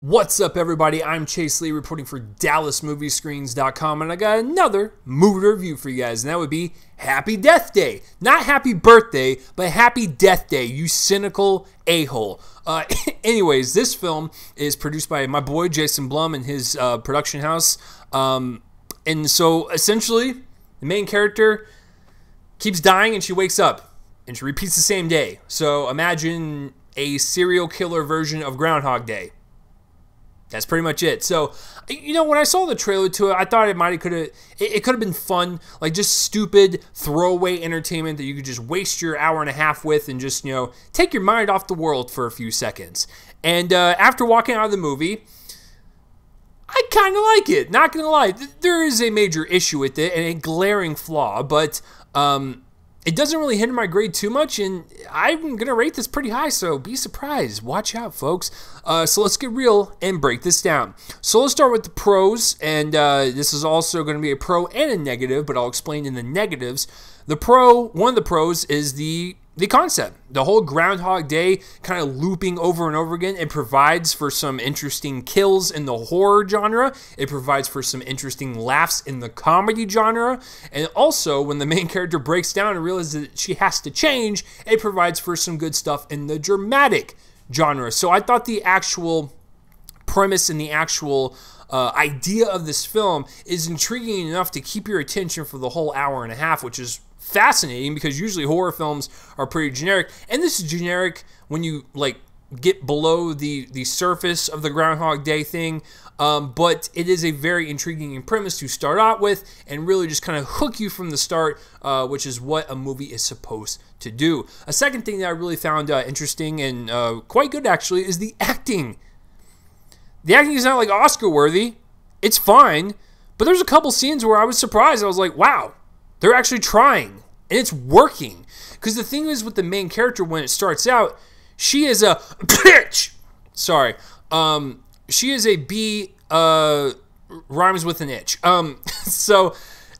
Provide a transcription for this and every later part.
What's up, everybody? I'm Chase Lee reporting for DallasMoviescreens.com, and I got another movie review for you guys, and that would be Happy Death Day. Not Happy Birthday, but Happy Death Day, you cynical a-hole. Anyways, this film is produced by my boy Jason Blum and his production house. And so, essentially, the main character keeps dying and she wakes up, and she repeats the same day. So, imagine a serial killer version of Groundhog Day. That's pretty much it. So, you know, when I saw the trailer to it, I thought it could have been fun, like just stupid throwaway entertainment that you could just waste your hour and a half with and just, you know, take your mind off the world for a few seconds. And after walking out of the movie, I kind of like it. Not gonna lie, there is a major issue with it and a glaring flaw, but it doesn't really hinder my grade too much, and I'm going to rate this pretty high, so be surprised. Watch out, folks. So let's get real and break this down. So let's start with the pros, and this is also going to be a pro and a negative, but I'll explain in the negatives. One of the pros is the concept. The whole Groundhog Day kind of looping over and over again. It provides for some interesting kills in the horror genre. It provides for some interesting laughs in the comedy genre. And also, when the main character breaks down and realizes that she has to change, it provides for some good stuff in the dramatic genre. So I thought the actual premise and the actual idea of this film is intriguing enough to keep your attention for the whole hour and a half, which is fascinating because usually horror films are pretty generic, and this is generic when you like get below the surface of the Groundhog Day thing, but it is a very intriguing premise to start out with and really just kind of hook you from the start, which is what a movie is supposed to do. A second thing that I really found interesting and quite good actually is the acting. The acting is not like Oscar worthy. It's fine, but there's a couple scenes where I was surprised. I was like, wow, they're actually trying, and it's working. Because the thing is with the main character when it starts out, she is a bitch. Sorry. She is a B, rhymes with an itch. So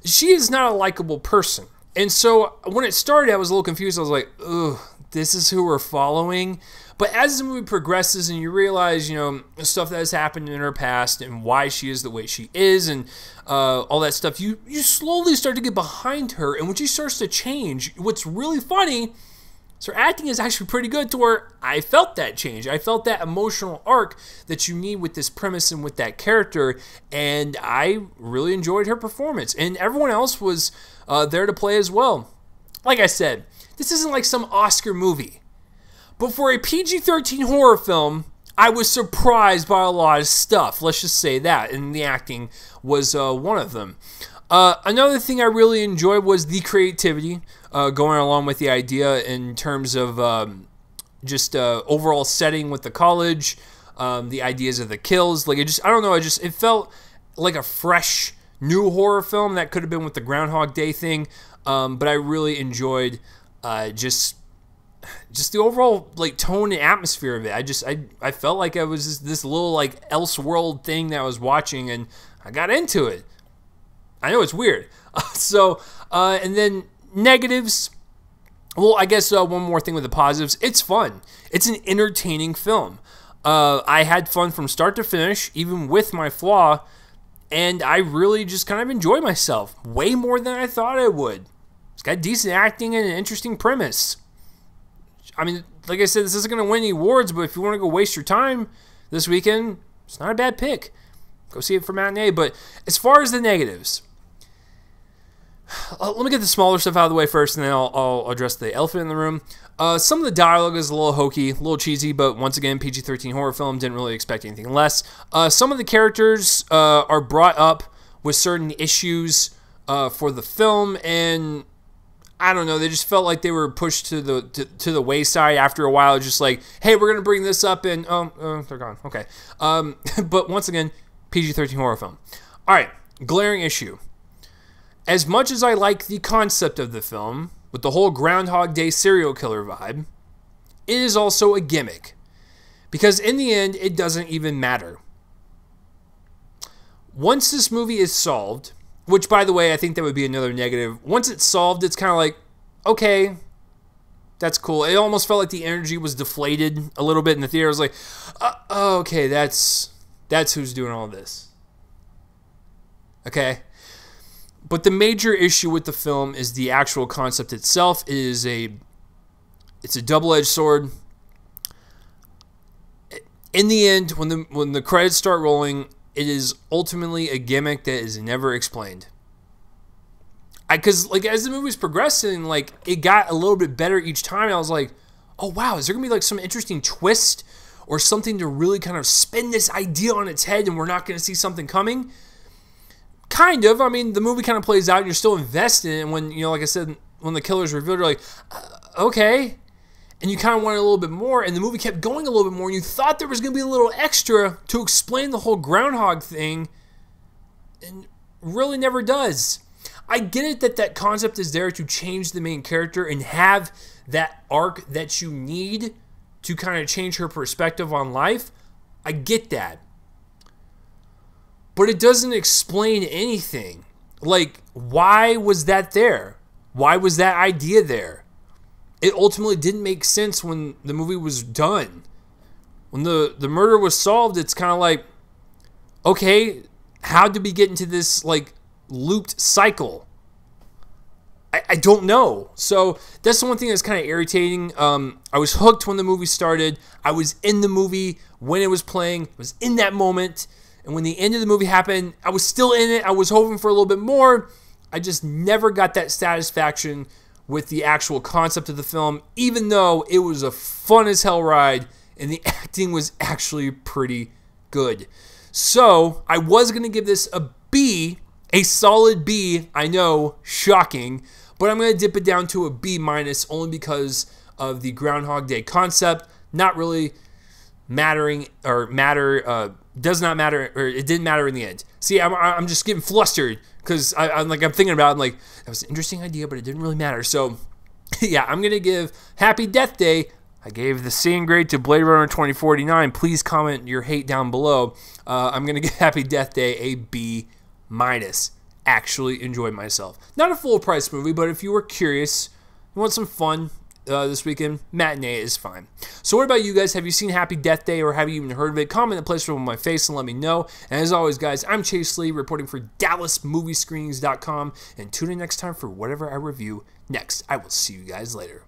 she is not a likable person. And so when it started, I was a little confused. I was like, ugh, this is who we're following. But as the movie progresses and you realize, you know, stuff that has happened in her past and why she is the way she is and all that stuff, you slowly start to get behind her. And when she starts to change, what's really funny is her acting is actually pretty good to where I felt that change. I felt that emotional arc that you need with this premise and with that character. And I really enjoyed her performance. And everyone else was there to play as well. Like I said, this isn't like some Oscar movie. But for a PG-13 horror film, I was surprised by a lot of stuff. Let's just say that. And the acting was one of them. Another thing I really enjoyed was the creativity going along with the idea in terms of just overall setting with the college, the ideas of the kills. Like I don't know, it felt like a fresh new horror film that could have been with the Groundhog Day thing. But I really enjoyed just the overall like tone and atmosphere of it. I felt like I was just this little like Elseworld thing that I was watching, and I got into it. I know it's weird. And then negatives. Well, I guess one more thing with the positives. It's fun. It's an entertaining film. I had fun from start to finish, even with my flaw, and I really just kind of enjoyed myself way more than I thought I would. It's got decent acting and an interesting premise. I mean, like I said, this isn't going to win any awards, but if you want to go waste your time this weekend, it's not a bad pick. Go see it for matinee. But as far as the negatives, let me get the smaller stuff out of the way first, and then I'll address the elephant in the room. Some of the dialogue is a little hokey, a little cheesy, but once again, PG-13 horror film, didn't really expect anything less. Some of the characters are brought up with certain issues for the film, and I don't know, they just felt like they were pushed to the wayside after a while. Just like, hey, we're gonna bring this up, and they're gone. Okay, but once again, PG-13 horror film. All right, glaring issue. As much as I like the concept of the film with the whole Groundhog Day serial killer vibe, it is also a gimmick because in the end, it doesn't even matter. Once this movie is solved. Which, by the way, I think that would be another negative. Once it's solved, it's kind of like, okay, that's cool. It almost felt like the energy was deflated a little bit in the theater. I was like, okay, that's That's who's doing all this. Okay? But the major issue with the film is the actual concept itself. It's a double-edged sword. In the end, when the credits start rolling, it is ultimately a gimmick that is never explained. Because like as the movie's progressing, like it got a little bit better each time. I was like, oh wow, is there gonna be like some interesting twist or something to really kind of spin this idea on its head, and we're not gonna see something coming? Kind of. I mean, the movie kind of plays out, and you're still invested. And when like I said, when the killer's revealed, you're like, okay. And you kind of wanted a little bit more, and the movie kept going a little bit more, and you thought there was going to be a little extra to explain the whole groundhog thing, and really never does. I get it that concept is there to change the main character and have that arc that you need to kind of change her perspective on life. I get that. But it doesn't explain anything. Like, why was that there? Why was that idea there? It ultimately didn't make sense when the movie was done. When the murder was solved, it's kind of like, okay, how did we get into this, like, looped cycle? I don't know. So that's the one thing that's kind of irritating. I was hooked when the movie started. I was in the movie when it was playing. I was in that moment. And when the end of the movie happened, I was still in it. I was hoping for a little bit more. I just never got that satisfaction with the actual concept of the film, even though it was a fun as hell ride and the acting was actually pretty good. So I was going to give this a B, a solid B. I know, shocking, but I'm going to dip it down to a B minus only because of the Groundhog Day concept not really mattering or does not matter, or it didn't matter in the end. See, I'm just getting flustered because I'm thinking about it, I'm like, that was an interesting idea, but it didn't really matter. So yeah, I'm gonna give Happy Death Day. I gave the same grade to Blade Runner 2049. Please comment your hate down below. I'm gonna give Happy Death Day a B minus. Actually enjoyed myself. Not a full price movie, but if you were curious, you want some fun this weekend, matinee is fine. So what about you guys? Have you seen Happy Death Day, or have you even heard of it? Comment in the place on my face and let me know. And as always, guys, I'm Chase Lee reporting for DallasMovieScreenings.com, and tune in next time for whatever I review next. I will see you guys later.